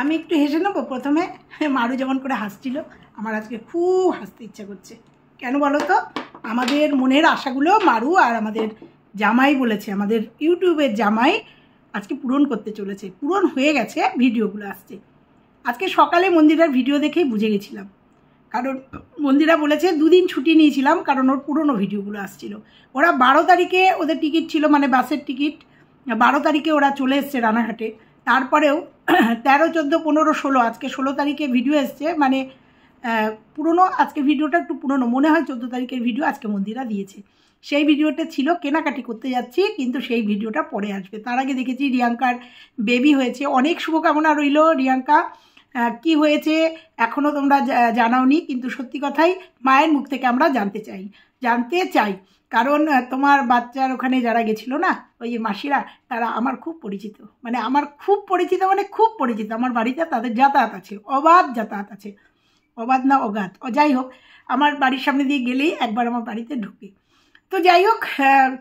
আমি একটু হেসে নেবো প্রথমে। মারু যেমন করে হাসছিল, আমার আজকে খুব হাসতে ইচ্ছা করছে। কেন বলো তো? আমাদের মনের আশাগুলো মারু আর আমাদের জামাই বলেছে, আমাদের ইউটিউবের জামাই আজকে পূরণ করতে চলেছে। পূরণ হয়ে গেছে, ভিডিওগুলো আসছে। আজকে সকালে মন্দিরার ভিডিও দেখেই বুঝে গেছিলাম, কারণ মন্দিরা বলেছে 2 দিন ছুটি নিয়েছিলাম কারণ ওর পুরনো ভিডিওগুলো আসছিল। ওরা 12 তারিখে ওদের টিকিট ছিল, মানে বাসের টিকিট। 12 তারিখে ওরা চলে এসছে রানাঘাটে। তারপরেও 13, 14, 15, 16, আজকে 16 তারিখে ভিডিও এসছে, মানে পুরনো। আজকে ভিডিওটা একটু পুরনো মনে হয়, 14 তারিখের ভিডিও আজকে মন্দিরা দিয়েছে। সেই ভিডিওটা ছিল কেনাকাটি করতে যাচ্ছি, কিন্তু সেই ভিডিওটা পরে আসবে। তার আগে দেখেছি রিয়াঙ্কার বেবি হয়েছে, অনেক শুভকামনা রইল। রিয়াঙ্কা কি হয়েছে এখনও তোমরা জানাওনি, কিন্তু সত্যি কথাই মায়ের মুখ থেকে আমরা জানতে চাই। কারণ তোমার বাচ্চার ওখানে যারা গেছিলো না, ওই যে মাসিরা, তারা আমার খুব পরিচিত, মানে খুব পরিচিত। আমার বাড়িতে তাদের যাতায়াত আছে, অবাধ যাতায়াত আছে, অবাধ না অগাধ, যাই হোক। আমার বাড়ির সামনে দিয়ে গেলেই একবার আমার বাড়িতে ঢুকে। তো যাই হোক,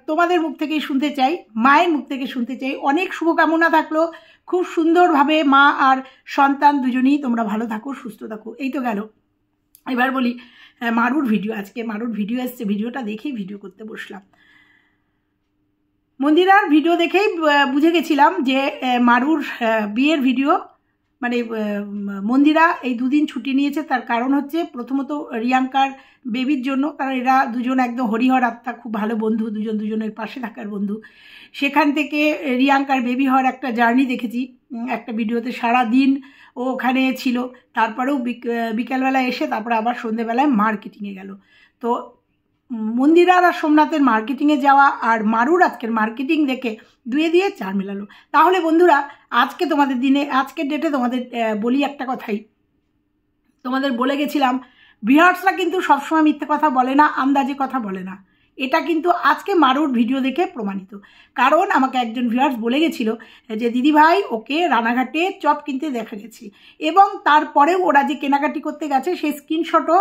তোমাদের মুখ থেকেই শুনতে চাই, মায়ের মুখ থেকে শুনতে চাই। অনেক শুভকামনা থাকলো, খুব সুন্দরভাবে মা আর সন্তান দুজনেই তোমরা ভালো থাকো, সুস্থ থাকো। এই তো গেল। এবার বলি মারুর ভিডিও। আজকে মারুর ভিডিও এসছে, ভিডিওটা দেখেই ভিডিও করতে বসলাম। মন্দিরার ভিডিও দেখেই বুঝে গেছিলাম যে মারুর বিয়ের ভিডিও। মানে মন্দিরা এই 2 দিন ছুটি নিয়েছে, তার কারণ হচ্ছে প্রথমত রিয়াঙ্কার বেবির জন্য, কারণ এরা দুজন একদম হরিহর আত্মা, খুব ভালো বন্ধু, দুজনের পাশে থাকার বন্ধু। সেখান থেকে রিয়াঙ্কার বেবি হওয়ার একটা জার্নি দেখেছি একটা ভিডিওতে। সারা দিন ও ওখানে ছিল, তারপরেও বিকেলবেলায় এসে তারপরে আবার সন্ধেবেলায় মার্কেটিংয়ে গেল। তো মন্দিরার আর সোমনাথের মার্কেটিংয়ে যাওয়া আর মারুর আজকের মার্কেটিং দেখে 2 দিয়ে 4 মেলালো। তাহলে বন্ধুরা, আজকের ডেটে তোমাদের বলি একটা কথাই, তোমাদের বলে গেছিলাম, ভিউয়ার্সরা কিন্তু সবসময় মিথ্যে কথা বলে না, আন্দাজে কথা বলে না। এটা কিন্তু আজকে মারুর ভিডিও দেখে প্রমাণিত। কারণ আমাকে একজন ভিউয়ার্স বলে গেছিল যে দিদিভাই, ওকে রানাঘাটে চপ কিনতে দেখা গেছে, এবং তারপরেও ওরা যে কেনাকাটি করতে গেছে সেই স্ক্রিনশটও,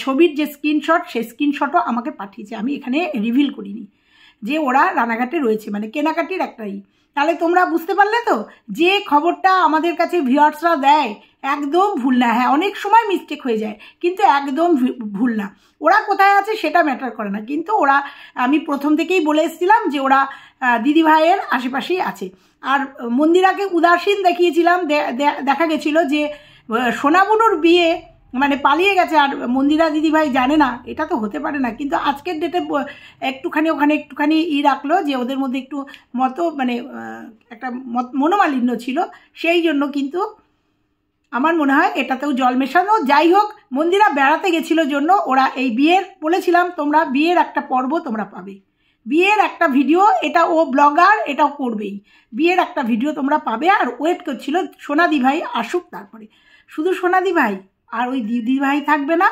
ছবির যে স্ক্রিনশট, সেই স্ক্রিনশটও আমাকে পাঠিয়েছে। আমি এখানে রিভিল করিনি যে ওরা রানাঘাটে রয়েছে, মানে কেনাকাটির একটাই। তাহলে তোমরা বুঝতে পারলে তো, যে খবরটা আমাদের কাছে ভিউয়ার্সরা দেয় একদম ভুল না। হ্যাঁ, অনেক সময় মিস্টেক হয়ে যায়, কিন্তু একদম ভুল না। ওরা কোথায় আছে সেটা ম্যাটার করে না, কিন্তু ওরা, আমি প্রথম থেকেই বলে এসেছিলাম যে ওরা দিদিভাইয়ের আশেপাশেই আছে। আর মন্দিরাকে উদাসীন দেখিয়েছিলাম, দেখা গেছিল যে সোনাবুনুর বিয়ে মানে পালিয়ে গেছে আর মন্দিরা দিদিভাই জানে না, এটা তো হতে পারে না। কিন্তু আজকের ডেটে একটুখানি ওখানে একটুখানি রাখলো যে ওদের মধ্যে একটু মানে একটা মনোমালিন্য ছিল, সেই জন্য কিন্তু আমার মনে হয় এটাতেও জল মেশানো। যাই হোক, মন্দিরা বেড়াতে গেছিল জন্য ওরা এই বিয়ের, বলেছিলাম তোমরা বিয়ের একটা পর্ব তোমরা পাবে, বিয়ের একটা ভিডিও, এটা ও ব্লগার, এটাও করবেই, বিয়ের একটা ভিডিও তোমরা পাবে। আর ওয়েট করছিল সোনাদি ভাই আসুক, তারপরে শুধু সোনাদি ভাই আর ওই দিদি ভাই থাকবে না।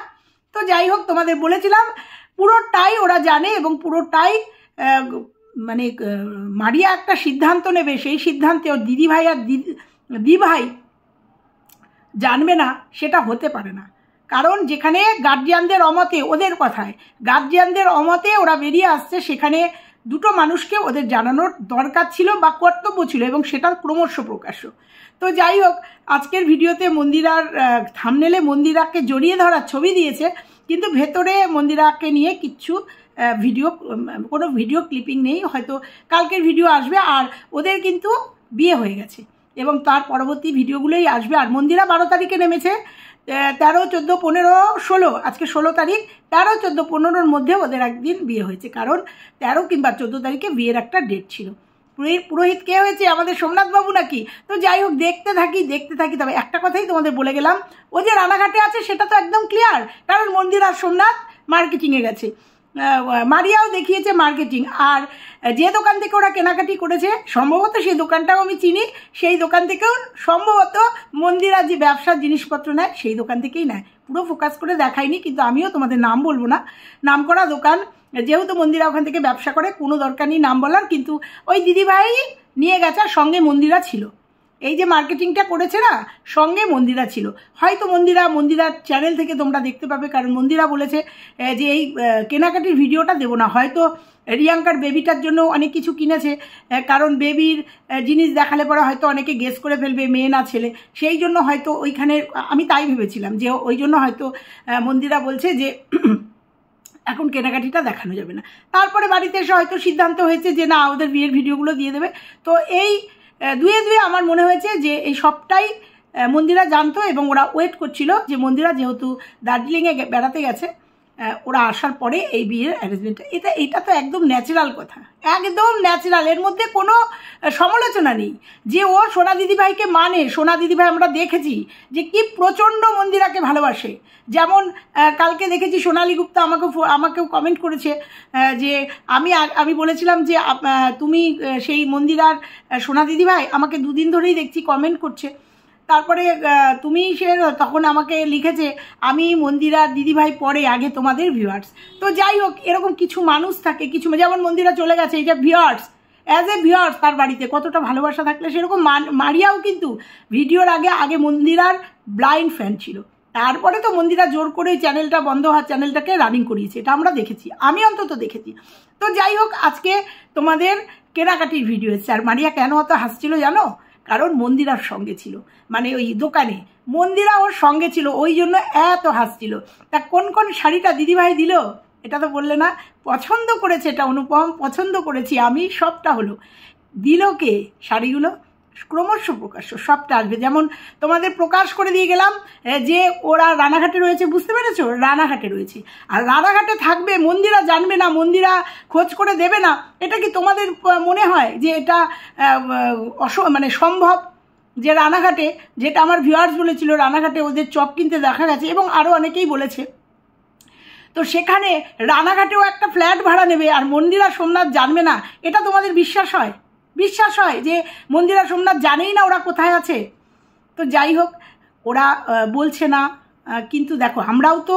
তো যাই হোক, তোমাদের বলেছিলাম পুরোটাই ওরা জানে, এবং পুরোটাই মানে মারিয়া একটা সিদ্ধান্ত নেবে, সেই সিদ্ধান্তে ওর দিদি ভাই আর দিদি ভাই জানবে না, সেটা হতে পারে না। কারণ যেখানে গার্জিয়ানদের অমতে, ওদের কথায় গার্জিয়ানদের অমতে ওরা বেরিয়ে আসছে, সেখানে দুটো মানুষকে ওদের জানানোর দরকার ছিল বা কর্তব্য ছিল, এবং সেটা ক্রমশ প্রকাশ্য। তো যাই হোক, আজকের ভিডিওতে মন্দিরার থাম্বনেলে মন্দিরাকে জড়িয়ে ধরার ছবি দিয়েছে, কিন্তু ভেতরে মন্দিরাকে নিয়ে কোনো ভিডিও ক্লিপিং নেই। হয়তো কালকের ভিডিও আসবে, আর ওদের কিন্তু বিয়ে হয়ে গেছে এবং তার পরবর্তী ভিডিওগুলোই আসবে। আর মন্দিরা 12 তারিখে নেমেছে, 13, 14, 15, 16, আজকে 16 তারিখ, 13, 14, 15-র মধ্যে ওদের একদিন বিয়ে হয়েছে, কারণ 13 কিংবা 14 তারিখে বিয়ের একটা ডেট ছিল। পুরোহিত কে হয়েছে? আমাদের সোমনাথবাবু নাকি? তো যাই হোক, দেখতে থাকি। তবে একটা কথাই তোমাদের বলে গেলাম, ও যে রানাঘাটে আছে সেটা তো একদম ক্লিয়ার, কারণ মন্দির আর সোমনাথ মার্কেটিংয়ে গেছে। মারিয়াও দেখিয়েছে মার্কেটিং। আর যে দোকান থেকে ওরা কেনাকাটি করেছে, সম্ভবত সেই দোকানটাও আমি চিনি, সেই দোকান থেকেও সম্ভবত মন্দিরা যে ব্যবসার জিনিসপত্র নেয় সেই দোকান থেকেই নেয়। পুরো ফোকাস করে দেখাইনি, কিন্তু আমিও তোমাদের নাম বলবো না। নাম করা দোকান, যেহেতু মন্দিরা ওখান থেকে ব্যবসা করে, কোনো দরকার নেই নাম বলার। কিন্তু ওই দিদিভাই নিয়ে গেছে, আর সঙ্গে মন্দিরা ছিল। এই যে মার্কেটিংটা করেছে না, সঙ্গে মন্দিরা ছিল। হয়তো মন্দিরার চ্যানেল থেকে তোমরা দেখতে পাবে, কারণ মন্দিরা বলেছে যে এই কেনাকাটির ভিডিওটা দেবো না। হয়তো রিয়াঙ্কার বেবিটার জন্য অনেক কিছু কিনেছে, কারণ বেবির জিনিস দেখালে পরে হয়তো অনেকে গেস করে ফেলবে মেয়ে না ছেলে, সেই জন্য হয়তো ওইখানে আমি তাই ভেবেছিলাম যে ওই জন্য হয়তো মন্দিরা বলছে যে এখন কেনাকাটিটা দেখানো যাবে না। তারপরে বাড়িতে এসে হয়তো সিদ্ধান্ত হয়েছে যে না, ওদের বিয়ের ভিডিওগুলো দিয়ে দেবে। তো এই দুয়ে আমার মনে হয়েছে যে এই সবটাই মন্দিরা জানতো এবং ওরা ওয়েট করছিল যে মন্দিরা যেহেতু দার্জিলিংয়ে বেড়াতে গেছে, ওরা আসার পরে এই বিয়ের অ্যারেঞ্জমেন্টটা, এটা তো একদম ন্যাচারাল কথা, একদম ন্যাচারাল, এর মধ্যে কোনো সমালোচনা নেই। যে ও সোনা দিদিভাইকে মানে, সোনা দিদিভাই আমরা দেখেছি যে কি প্রচণ্ড মন্দিরাকে ভালোবাসে। যেমন কালকে দেখেছি সোনালী গুপ্তা আমাকেও কমেন্ট করেছে যে আমি বলেছিলাম যে তুমি সেই মন্দিরার সোনা দিদিভাই, আমাকে দুদিন ধরেই দেখছি কমেন্ট করছে। তারপরে তুমি তখন আমাকে লিখেছে আমি মন্দিরা দিদিভাই পরে, আগে তোমাদের ভিউয়ার্স। তো যাই হোক, এরকম কিছু মানুষ থাকে, কিছু যেমন মন্দিরা চলে গেছে, এই যে ভিউয়ার্স, অ্যাজ এ ভিউয়ার্স তার বাড়িতে কতটা ভালোবাসা থাকলে, সেরকম মারিয়াও কিন্তু ভিডিওর আগে মন্দিরার ব্লাইন্ড ফ্যান ছিল। তারপরে তো মন্দিরা জোর করে চ্যানেলটা বন্ধ হওয়ার চ্যানেলটাকে রানিং করিয়েছে, এটা আমরা দেখেছি, আমি অন্তত দেখেছি। তো যাই হোক, আজকে তোমাদের কেনাকাটির ভিডিও এসছে। আর মারিয়া কেন অত হাসছিল জানো? কারণ মন্দিরার সঙ্গে ছিল, মানে ওই দোকানে মন্দিরা ওর সঙ্গে ছিল, ওই জন্য এত হাসছিল। তা কোন কোন শাড়িটা দিদিভাই দিল এটা তো বললে না। পছন্দ করেছে, এটা অনুপম, পছন্দ করেছি আমি, সবটা হলো। দিল কে শাড়িগুলো? ক্রমশ প্রকাশ্য সবটা আসবে। যেমন তোমাদের প্রকাশ করে দিয়ে গেলাম যে ওরা রানাঘাটে রয়েছে, বুঝতে পেরেছো? রানাঘাটে রয়েছে, আর রানাঘাটে থাকবে, মন্দিরা জানবে না, মন্দিরা খোঁজ করে দেবে না। এটা কি তোমাদের মনে হয় যে এটা মানে সম্ভব? যে রানাঘাটে, যেটা আমার ভিউয়ার্স বলেছিল, রানাঘাটে ওদের চপ কিনতে দেখা গেছে এবং আরও অনেকেই বলেছে, তো সেখানে রানাঘাটেও একটা ফ্ল্যাট ভাড়া নেবে আর মন্দিরা সোমনাথ জানবে না, এটা তোমাদের বিশ্বাস হয়? বিশ্বাস হয় যে মন্দিরা সোমনাথ জানেই না ওরা কোথায় আছে? তো যাই হোক, ওরা বলছে না, কিন্তু দেখো আমরাও তো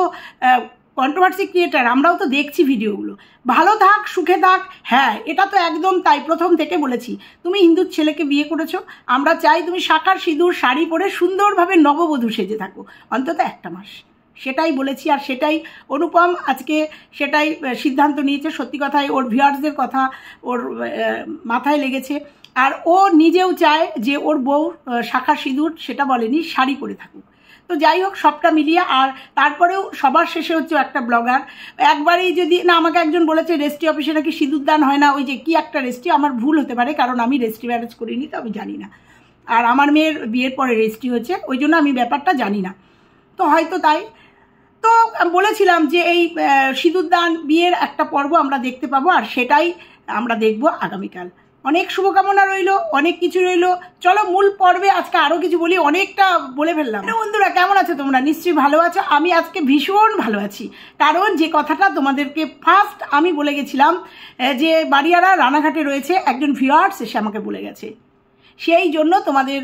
কন্ট্রোভার্সি ক্রিয়েটার, আমরাও তো দেখছি ভিডিওগুলো। ভালো থাক, সুখে থাক, হ্যাঁ এটা তো একদম তাই, প্রথম থেকে বলেছি। তুমি হিন্দুর ছেলেকে বিয়ে করেছো, আমরা চাই তুমি শাঁখার সিঁদুর শাড়ি পরে সুন্দরভাবে নববধূ সেজে থাকো অন্তত একটা মাস, সেটাই বলেছি। আর সেটাই অনুপম আজকে সেটাই সিদ্ধান্ত নিয়েছে। সত্যি কথাই ওর ভিউয়ার্সদের কথা ওর মাথায় লেগেছে, আর ও নিজেও চায় যে ওর বউ শাঁখা সিঁদুর সেটা বলেনি, শাড়ি পরে থাকুক। তো যাই হোক, সবটা মিলিয়ে। আর তারপরেও সবার শেষে হচ্ছে একটা ব্লগার একবারেই যদি না, আমাকে একজন বলেছে রেজিস্ট্রি অফিসে নাকি সিঁদুর দান হয় না, ওই যে কি একটা রেজিস্ট্রি, আমার ভুল হতে পারে কারণ আমি রেজিস্ট্রি ম্যারেজ করিনি, তো আমি জানি না। আর আমার মেয়ের বিয়ের পরে রেজিস্ট্রি হচ্ছে, ওই জন্য আমি ব্যাপারটা জানি না, তো হয়তো তাই। তো বলেছিলাম যে এই সিঁদুরদান বিয়ের একটা পর্ব আমরা দেখতে পাবো, আর সেটাই আমরা দেখব আগামীকাল। অনেক শুভকামনা রইল, অনেক কিছু রইল। চলো মূল পর্বে আজকে আরও কিছু বলি, অনেকটা বলে ফেললাম। বন্ধুরা কেমন আছো তোমরা? নিশ্চয়ই ভালো আছো। আমি আজকে ভীষণ ভালো আছি, কারণ যে কথাটা তোমাদেরকে ফার্স্ট আমি বলে গেছিলাম যে বাড়িয়ারা রানাঘাটে রয়েছে, একজন ভিউয়ার্স এসে আমাকে বলে গেছে, সেই জন্য তোমাদের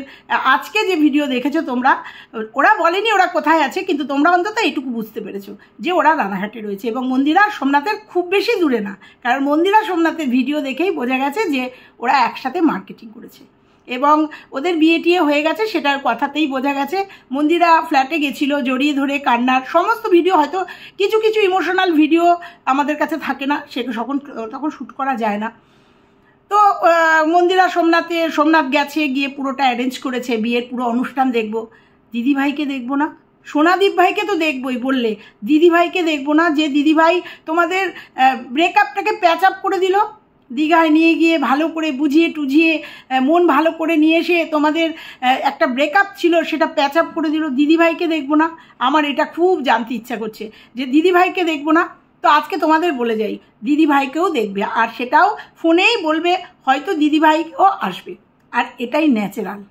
আজকে যে ভিডিও দেখেছো তোমরা, ওরা বলেনি ওরা কোথায় আছে, কিন্তু তোমরা অন্তত এইটুকু বুঝতে পেরেছো যে ওরা রানাঘাটে রয়েছে এবং মন্দিরা সোমনাথের খুব বেশি দূরে না, কারণ মন্দিরা সোমনাথের ভিডিও দেখেই বোঝা গেছে যে ওরা একসাথে মার্কেটিং করেছে এবং ওদের বিয়ে টিয়ে হয়ে গেছে, সেটার কথাতেই বোঝা গেছে। মন্দিরা ফ্ল্যাটে গেছিলো জড়িয়ে ধরে কান্নার সমস্ত ভিডিও, হয়তো কিছু কিছু ইমোশনাল ভিডিও আমাদের কাছে থাকে না, সেটা তখন শ্যুট করা যায় না। তো মন্দিরা সোমনাথ গেছে, গিয়ে পুরোটা অ্যারেঞ্জ করেছে, বিয়ের পুরো অনুষ্ঠান দেখব। দিদিভাইকে দেখবো না? সোনাদীপ ভাইকে তো দেখবই বললে, দিদিভাইকে দেখবো না? যে দিদিভাই তোমাদের ব্রেকআপটাকে প্যাচ আপ করে দিল, দীঘায় নিয়ে গিয়ে ভালো করে বুঝিয়ে টুঝিয়ে মন ভালো করে নিয়ে এসে তোমাদের একটা ব্রেকআপ ছিল সেটা প্যাচ আপ করে দিল। দিদিভাইকে দেখবো না? আমার এটা খুব জানতে ইচ্ছা করছে যে দিদিভাইকে দেখবো না। তো আজকে তোমাদের বলে যাই, দিদিভাইকেও দেখবে, আর সেটাও ফোনেই বলবে, হয়তো দিদিভাইও আসবে। আর এটাই ন্যাচারাল,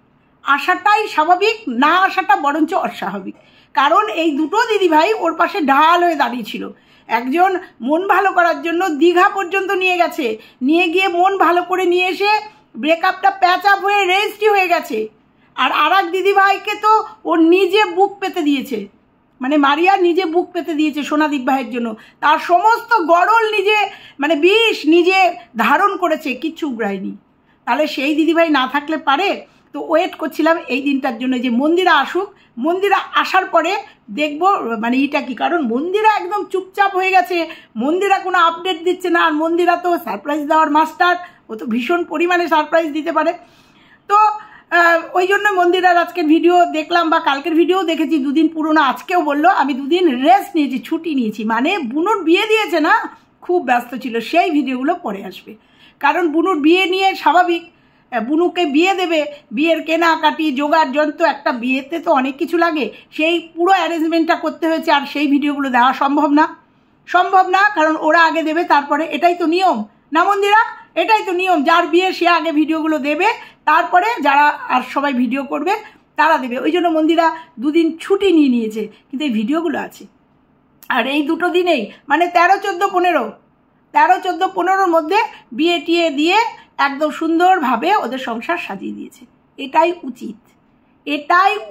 আসাটাই স্বাভাবিক, না আসাটা বরঞ্চ অস্বাভাবিক। কারণ এই দুটো দিদিভাই ওর পাশে ঢাল হয়ে দাঁড়িয়েছিল। একজন মন ভালো করার জন্য দীঘা পর্যন্ত নিয়ে গেছে, নিয়ে গিয়ে মন ভালো করে নিয়ে এসে ব্রেকআপটা প্যাচ আপ হয়ে রেজিস্ট্রি হয়ে গেছে। আর এক দিদিভাইকে তো ও নিজে বুক পেতে দিয়েছে, মানে মারিয়া নিজে বুক পেতে দিয়েছে সোনাদীপ ভাইয়ের জন্য, তার সমস্ত গড়ল নিজে, মানে বিষ নিজে ধারণ করেছে, কিচ্ছু উগড়ায়নি। তাহলে সেই দিদিভাই না থাকলে পারে? তো ওয়েট করছিলাম এই দিনটার জন্য যে মন্দিরা আসুক, মন্দিরা আসার পরে দেখব মানে এটা কি, কারণ মন্দিরা একদম চুপচাপ হয়ে গেছে, মন্দিরা কোনো আপডেট দিচ্ছে না। আর মন্দিরা তো সারপ্রাইজ দেওয়ার মাস্টার, ও তো ভীষণ পরিমাণে সারপ্রাইজ দিতে পারে। তো ওই জন্য মন্দিরার আজকের ভিডিও দেখলাম বা কালকের ভিডিও দেখেছি, দুদিন পুরোনো। আজকেও বললো আমি দুদিন রেস্ট নিয়েছি, ছুটি নিয়েছি, মানে বুনুর বিয়ে দিয়েছে না, খুব ব্যস্ত ছিল। সেই ভিডিওগুলো পরে আসবে, কারণ বুনুর বিয়ে নিয়ে স্বাভাবিক, বুনুকে বিয়ে দেবে, বিয়ের কেনাকাটি জোগাড় যন্ত্র, একটা বিয়েতে তো অনেক কিছু লাগে, সেই পুরো অ্যারেঞ্জমেন্টটা করতে হয়েছে। আর সেই ভিডিওগুলো দেওয়া সম্ভব না, কারণ ওরা আগে দেবে তারপরে, এটাই তো নিয়ম না মন্দিরা, এটাই তো নিয়ম। যার বিয়ে সে আগে ভিডিওগুলো দেবে, তারপরে যারা আর সবাই ভিডিও করবে তারা দেবে। ওই জন্য মন্দিরা দুদিন ছুটি নিয়ে নিয়েছে, কিন্তু এই ভিডিওগুলো আছে। আর এই দুটো দিনেই মানে 13, 14, 15 মধ্যে বিয়ে টিয়ে দিয়ে একদম সুন্দরভাবে ওদের সংসার সাজিয়ে দিয়েছে। এটাই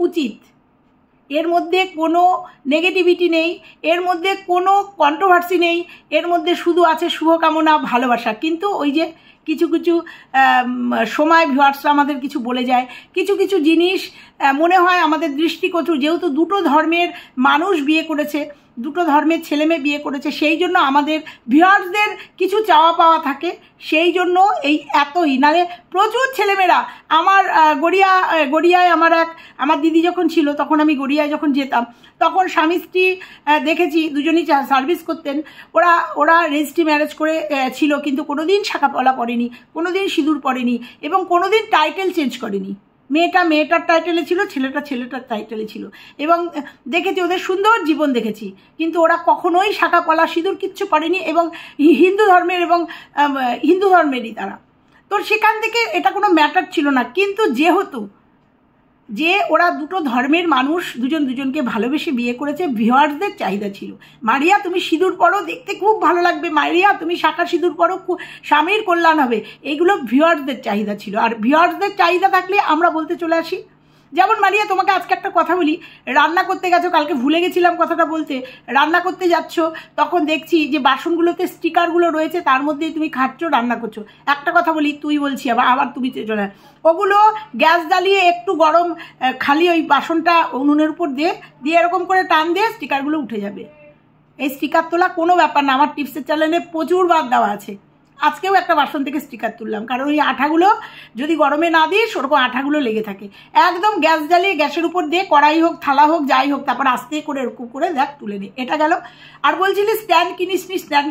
উচিত। এর মধ্যে কোনো নেগেটিভিটি নেই, এর মধ্যে কোনো কন্ট্রোভার্সি নেই, এর মধ্যে শুধু আছে শুভকামনা, ভালোবাসা। কিন্তু ওই যে কিছু সময় ভিউয়ার্সরা আমাদের কিছু বলে যায়, কিছু জিনিস মনে হয় আমাদের দৃষ্টিকটু, যেহেতু দুটো ধর্মের মানুষ বিয়ে করেছে, দুটো ধর্মের ছেলেমেয়ে বিয়ে করেছে, সেই জন্য আমাদের ভিউয়ার্সদের কিছু চাওয়া পাওয়া থাকে, সেই জন্য এই এতই। নালে প্রচুর ছেলেমেয়েরা আমার গড়িয়ায় আমার দিদি যখন ছিল, তখন আমি গড়িয়ায় যখন যেতাম, তখন স্বামী স্ত্রী দেখেছি দুজনই সার্ভিস করতেন। ওরা রেজিস্ট্রি ম্যারেজ করে ছিল, কিন্তু কোনোদিন শাঁখাপলা পরেনি, কোনোদিন সিঁদুর পরেনি, এবং কোনোদিন টাইটেল চেঞ্জ করেনি। মেয়েটার টাইটেলে ছিল, ছেলেটার টাইটেলে ছিল, এবং দেখেছি ওদের সুন্দর জীবন দেখেছি, কিন্তু ওরা কখনোই শাঁখাপলা সিঁদুর কিচ্ছু পড়েনি, এবং হিন্দু ধর্মেরই তারা। তো সেখান থেকে এটা কোনো ম্যাটার ছিল না। কিন্তু যেহেতু ওরা দুটো ধর্মের মানুষ দুজনকে ভালোবেসে বিয়ে করেছে, ভিউয়ার্সদের চাহিদা ছিল, মারিয়া তুমি সিঁদুর পরো, দেখতে খুব ভালো লাগবে, মারিয়া তুমি শাঁখা সিঁদুর পরো, স্বামীর কল্যাণ হবে, এইগুলো ভিউয়ার্সদের চাহিদা ছিল। আর ভিউয়ার্সদের চাহিদা থাকলে আমরা বলতে চলে আসি। যেমন মারিয়া, তোমাকে আজকে একটা কথা বলি, রান্না করতে গেছো, কালকে ভুলে গেছিলাম কথাটা বলতে, রান্না করতে যাচ্ছ, তখন দেখছি যে বাসনগুলোতে স্টিকারগুলো রয়েছে, তার মধ্যেই তুমি খাচ্ছ, রান্না করছো। একটা কথা বলি, তুই বলছি আবার তুমি চলে, ওগুলো গ্যাস জ্বালিয়ে একটু গরম খালি ওই বাসনটা উনুনের উপর দিয়ে এরকম করে টান দিয়ে স্টিকারগুলো উঠে যাবে। এই স্টিকার তোলা কোনো ব্যাপার না, আমার টিপসের চ্যানেলে প্রচুর বার দেওয়া আছে। আজকেও একটা বাসন থেকে স্টিকার তুললাম, কারণ ওই আঠাগুলো যদি গরমে না দিস, ওরকম আঠাগুলো লেগে থাকে। একদম গ্যাস জ্বালিয়ে গ্যাসের উপর দিয়ে, কড়াই হোক থালা হোক যাই হোক, তারপর আস্তে করে এরকম করে দেখ তুলে নে। এটা গেল। আর বলছিলি স্ট্যান্ড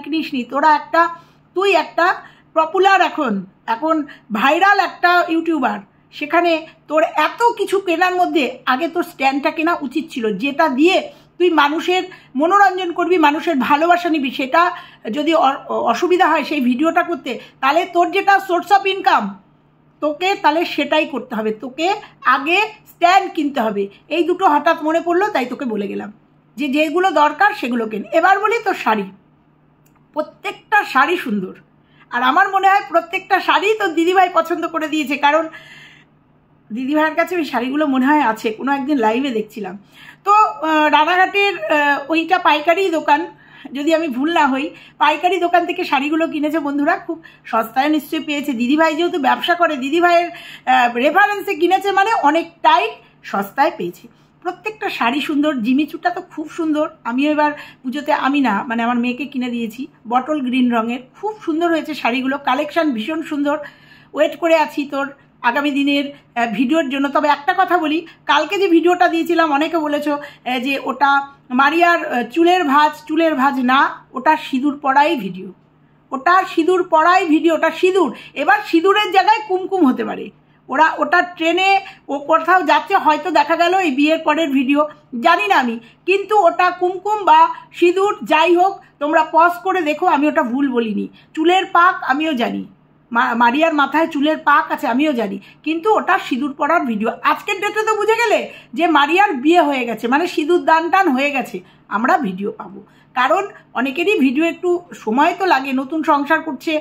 কিনিস নি, তুই একটা পপুলার এখন ভাইরাল একটা ইউটিউবার, সেখানে তোর এত কিছু কেনার মধ্যে আগে তোর স্ট্যান্ডটা কেনা উচিত ছিল, যেটা দিয়ে তুই মানুষের মনোরঞ্জন করবি, মানুষের ভালোবাসা নিবি। সেটা যদি অসুবিধা হয় সেই ভিডিওটা করতে, তাহলে তোর যেটা সোর্স অফ ইনকাম, তোকে তাহলে সেটাই করতে হবে, তোকে আগে স্ট্যান্ড কিনতে হবে। এই দুটো হঠাৎ মনে পড়লো, তাই তোকে বলে গেলাম যে যেগুলো দরকার সেগুলো কেন। এবার বলি তোর শাড়ি, প্রত্যেকটা শাড়ি সুন্দর, আর আমার মনে হয় প্রত্যেকটা শাড়ি তোর দিদিভাই পছন্দ করে দিয়েছে, কারণ দিদিভাইয়ের কাছে ওই শাড়িগুলো মনে হয় আছে, কোনো একদিন লাইভে দেখছিলাম। তো রানাঘাটের ওইটা পাইকারি দোকান, যদি আমি ভুল না হই, পাইকারি দোকান থেকে শাড়িগুলো কিনেছে বন্ধুরা, খুব সস্তায় নিশ্চয়ই পেয়েছে। দিদিভাই যেহেতু ব্যবসা করে, দিদিভাইয়ের রেফারেন্সে কিনেছে, মানে অনেকটাই সস্তায় পেয়েছে। প্রত্যেকটা শাড়ি সুন্দর, জিমিচুটা তো খুব সুন্দর। আমিও এবার পুজোতে, মানে আমার মেয়েকে কিনে দিয়েছি, বটল গ্রিন রঙের, খুব সুন্দর হয়েছে শাড়িগুলো, কালেকশন ভীষণ সুন্দর। ওয়েট করে আছি তোর আগামী দিনের ভিডিওর জন্য। তবে একটা কথা বলি, কালকে যে ভিডিওটা দিয়েছিলাম, অনেকে বলেছো যে ওটা মারিয়ার চুলের ভাঁজ না, ওটা সিঁদুর পড়াই ভিডিও, ওটা সিঁদুর। এবার সিঁদুরের জায়গায় কুমকুম হতে পারে, ওটা ট্রেনে ও কোথাও যাচ্ছে, হয়তো দেখা গেল এই বিয়ের পরের ভিডিও, জানি না আমি, কিন্তু ওটা কুমকুম বা সিঁদুর যাই হোক, তোমরা পজ করে দেখো, আমি ওটা ভুল বলিনি। চুলের পাক আমিও জানি, মারিয়ার মাথায় চুলের পাক আছে আমিও জানি, কিন্তু ওটা সিঁদুর পড়ার ভিডিও। আজকের ডেটে তো বুঝে গেলে যে মারিয়ার বিয়ে হয়ে গেছে, মানে সিঁদুর দান হয়ে গেছে, আমরা ভিডিও পাবো। কারণ অনেকেরই ভিডিও একটু সময় তো লাগে, নতুন সংসার করছে,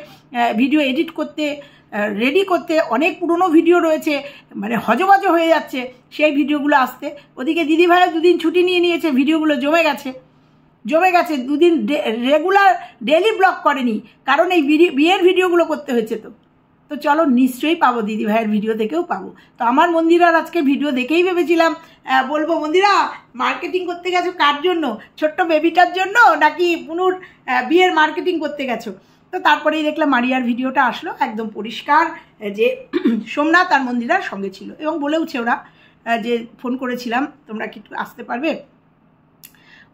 ভিডিও এডিট করতে, রেডি করতে, অনেক পুরনো ভিডিও রয়েছে, মানে হজবজ হয়ে যাচ্ছে সেই ভিডিওগুলো আসতে। ওদিকে দিদিভাইও দুদিন ছুটি নিয়ে নিয়েছে, ভিডিওগুলো জমে গেছে, দুদিন রেগুলার ডেলি ব্লগ করেনি, কারণ এই বিয়ের ভিডিওগুলো করতে হয়েছে। তো তো চলো নিশ্চয়ই পাবো, দিদিভাইয়ের ভিডিও থেকেও পাবো। তো আমার মন্দিরার আজকে ভিডিও দেখেই ভেবেছিলাম বলবো, মন্দিরা মার্কেটিং করতে গেছো কার জন্য? ছোট্ট বেবিটার জন্য নাকি পুনুর বিয়ের মার্কেটিং করতে গেছো? তো তারপরেই দেখলাম মারিয়ার ভিডিওটা আসলো, একদম পরিষ্কার যে সোমনাথ আর মন্দিরার সঙ্গে ছিল, এবং বলেওছে ওরা যে ফোন করেছিলাম তোমরা কি একটু আসতে পারবে।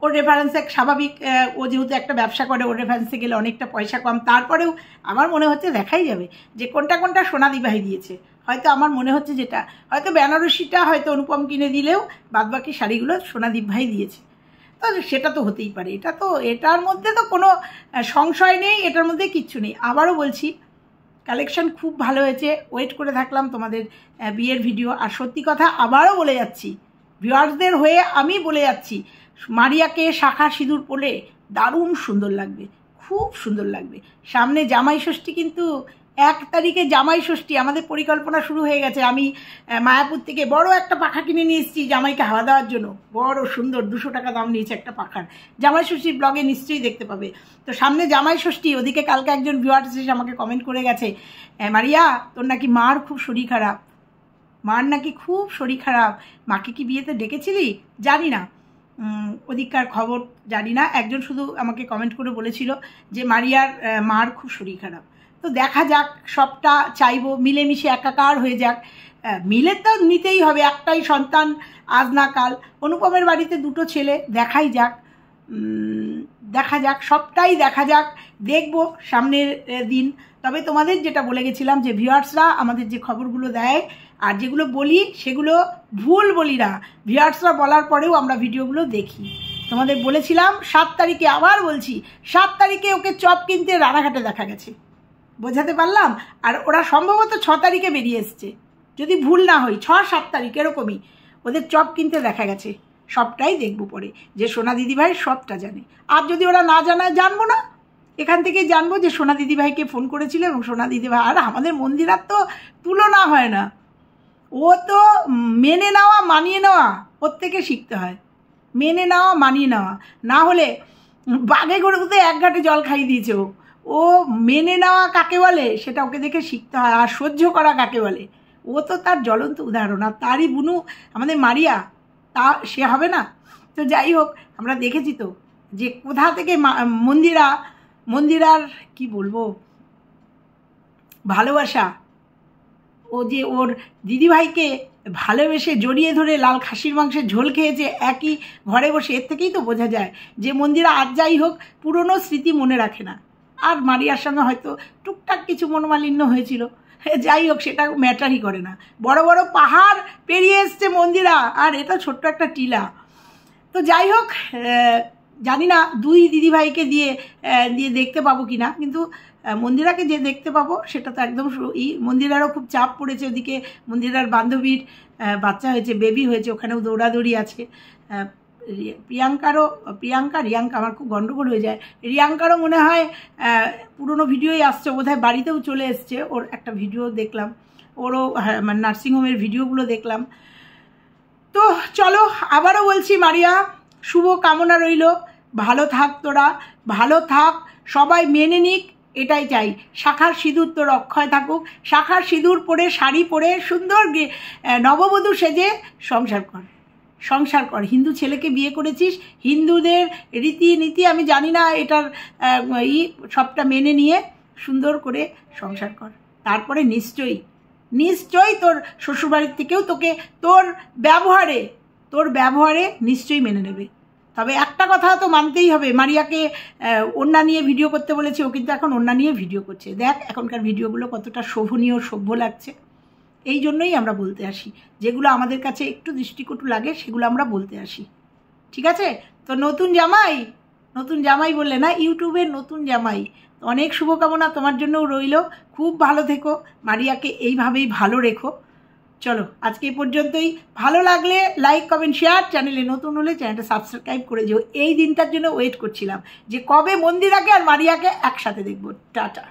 ওর রেফারেন্সে স্বাভাবিক, ও যেহেতু একটা ব্যবসা করে, ওর রেফারেন্সে গেলে অনেকটা পয়সা কম। তারপরেও আমার মনে হচ্ছে দেখাই যাবে যে কোনটা কোনটা সোনাদিভাই দিয়েছে। হয়তো আমার মনে হচ্ছে যেটা হয়তো বেনারসিটা হয়তো অনুপম কিনে দিলেও বাদবাকি শাড়িগুলো সোনাদীপ ভাই দিয়েছে। তো সেটা তো হতেই পারে, এটা তো এটার মধ্যে তো কোনো সংশয় নেই, এটার মধ্যে কিচ্ছু নেই। আবারও বলছি কালেকশন খুব ভালো হয়েছে, ওয়েট করে থাকলাম তোমাদের বিয়ের ভিডিও। আর সত্যি কথা আবারও বলে যাচ্ছি, ভিউয়ার্সদের হয়ে আমি বলে যাচ্ছি, মারিয়াকে শাখা সিঁদুর পরে দারুণ সুন্দর লাগবে, খুব সুন্দর লাগবে। সামনে জামাই ষষ্ঠী, কিন্তু 1 তারিখে জামাই ষষ্ঠী, আমাদের পরিকল্পনা শুরু হয়ে গেছে। আমি মায়াপুর থেকে বড় একটা পাখা কিনে নিয়ে এসেছি জামাইকে হাওয়া দেওয়ার জন্য, বড় সুন্দর 200 টাকা দাম নিয়েছে একটা পাখার। জামাই ষষ্ঠীর ব্লগে নিশ্চয়ই দেখতে পাবে। তো সামনে জামাই ষষ্ঠী, ওদিকে কালকে একজন ভিউয়ার্স এসে আমাকে কমেন্ট করে গেছে, মারিয়া তোর নাকি মার খুব শরীর খারাপ, মার নাকি খুব শরীর খারাপ, মাকে কি বিয়েতে ডেকেছিলি? জানি না, ওদিককার খবর জানি না। একজন শুধু আমাকে কমেন্ট করে বলেছিল যে মারিয়ার মার খুব শরীর খারাপ। তো দেখা যাক, সবটা চাইবো মিলেমিশে একাকার হয়ে যাক। মিলে তো নিতেই হবে, একটাই সন্তান আজ না কাল। অনুপমের বাড়িতে 2টো ছেলে, দেখা যাক, সবটাই দেখা যাক, দেখবো সামনের দিন। তবে তোমাদের যেটা বলে গেছিলাম যে ভিউয়ার্সরা আমাদের যে খবরগুলো দেয় আর যেগুলো বলি সেগুলো ভুল বলি না, ভিউয়ার্সরা বলার পরেও আমরা ভিডিওগুলো দেখি। তোমাদের বলেছিলাম 7 তারিখে, আবার বলছি 7 তারিখে ওকে চপ কিনতে রানাঘাটে দেখা গেছে, বোঝাতে পারলাম? আর ওরা সম্ভবত 6 তারিখে বেরিয়ে এসছে, যদি ভুল না হই 6-7 তারিখ এরকমই ওদের চপ কিনতে দেখা গেছে। সবটাই দেখবো পরে, যে সোনা দিদিভাই সবটা জানে। আর যদি ওরা না জানায়, জানবো না, এখান থেকে জানবো যে সোনা দিদিভাইকে ফোন করেছিল এবং সোনা দিদিভাই। আর আমাদের মন্দিরার তো তুলনা হয় না, ও তো মেনে নেওয়া মানিয়ে নেওয়া, ওর থেকে শিখতে হয়, মেনে নেওয়া মানিয়ে নেওয়া। না হলে বাঘে গরুতে 1 ঘাটে জল খাইয়ে দিয়েছে ও মেনে নেওয়া কাকে বলে সেটা ওকে দেখে শিখতে হয়, আর সহ্য করা কাকে বলে ও তো তার জ্বলন্ত উদাহরণ। আর তারই বুনু আমাদের মারিয়া, তা সে হবে না? তো যাই হোক, আমরা দেখেছি তো যে কোথা থেকে মন্দিরার কি বলবো ভালোবাসা, ও যে ওর দিদিভাইকে ভালোবেসে জড়িয়ে ধরে লাল খাসির মাংসের ঝোল খেয়েছে একই ঘরে বসে। এর থেকেই তো বোঝা যায় যে মন্দিরা আজ যাই হোক পুরনো স্মৃতি মনে রাখে না। আর মারিয়ার সঙ্গে হয়তো টুকটাক কিছু মনোমালিন্য হয়েছিল, যাই হোক সেটা ম্যাটারই করে না। বড় বড় পাহাড় পেরিয়ে এসছে মন্দিরা, আর এটা ছোট্ট একটা টিলা। তো যাই হোক, জানি না 2 দিদিভাইকে দিয়ে দেখতে পাবো কি না, কিন্তু মন্দিরাকে যে দেখতে পাবো সেটা তো একদম মন্দিরারও খুব চাপ পড়েছে। ওদিকে মন্দিরার বান্ধবীর বাচ্চা হয়েছে, বেবি হয়েছে, ওখানেও দৌড়াদৌড়ি আছে। রিয়াঙ্কা আমার খুব গন্ডগোল হয়ে যায়। রিয়াঙ্কারও মনে হয় পুরনো ভিডিওই আসছে, বোধহয় বাড়িতেও চলে এসছে। ওর একটা ভিডিও দেখলাম, ওরও মানে নার্সিংহোমের ভিডিওগুলো দেখলাম। তো চলো, আবারও বলছি মারিয়া, শুভ কামনা রইল, ভালো থাক তোরা, ভালো থাক, সবাই মেনে নিক, এটাই চাই। শাখার সিঁদুর তোর অক্ষয় থাকুক, শাখার সিঁদুর পরে শাড়ি পরে সুন্দর নববধূ সেজে সংসার কর। হিন্দু ছেলেকে বিয়ে করেছিস, হিন্দুদের রীতিনীতি আমি জানি না, এটার সবটা মেনে নিয়ে সুন্দর করে সংসার কর। তারপরে নিশ্চয়ই তোর শ্বশুরবাড়ির থেকেও তোকে তোর ব্যবহারে নিশ্চয়ই মেনে নেবে। তবে একটা কথা তো মানতেই হবে, মারিয়াকে ওড়না নিয়ে ভিডিও করতে বলেছে, ও কিন্তু এখন ওড়না নিয়ে ভিডিও করছে। দেখ এখনকার ভিডিওগুলো কতটা শোভনীয় সভ্য লাগছে। এই জন্যই আমরা বলতে আসি, যেগুলো আমাদের কাছে একটু দৃষ্টিকটু লাগে সেগুলো আমরা বলতে আসি, ঠিক আছে? তো নতুন জামাই বললে না, ইউটিউবের নতুন জামাই, অনেক শুভকামনা তোমার জন্যও রইল। খুব ভালো থেকো, মারিয়াকে এইভাবেই ভালো রেখো। চলো আজকে এই পর্যন্তই। ভালো লাগলে লাইক কমেন্ট শেয়ার, চ্যানেলে নতুন হলে চ্যানেলটা সাবস্ক্রাইব করে যেও। এই দিনটার জন্য ওয়েট করছিলাম যে কবে মন্দিরাকে আর মারিয়াকে একসাথে দেখবো। টাটা।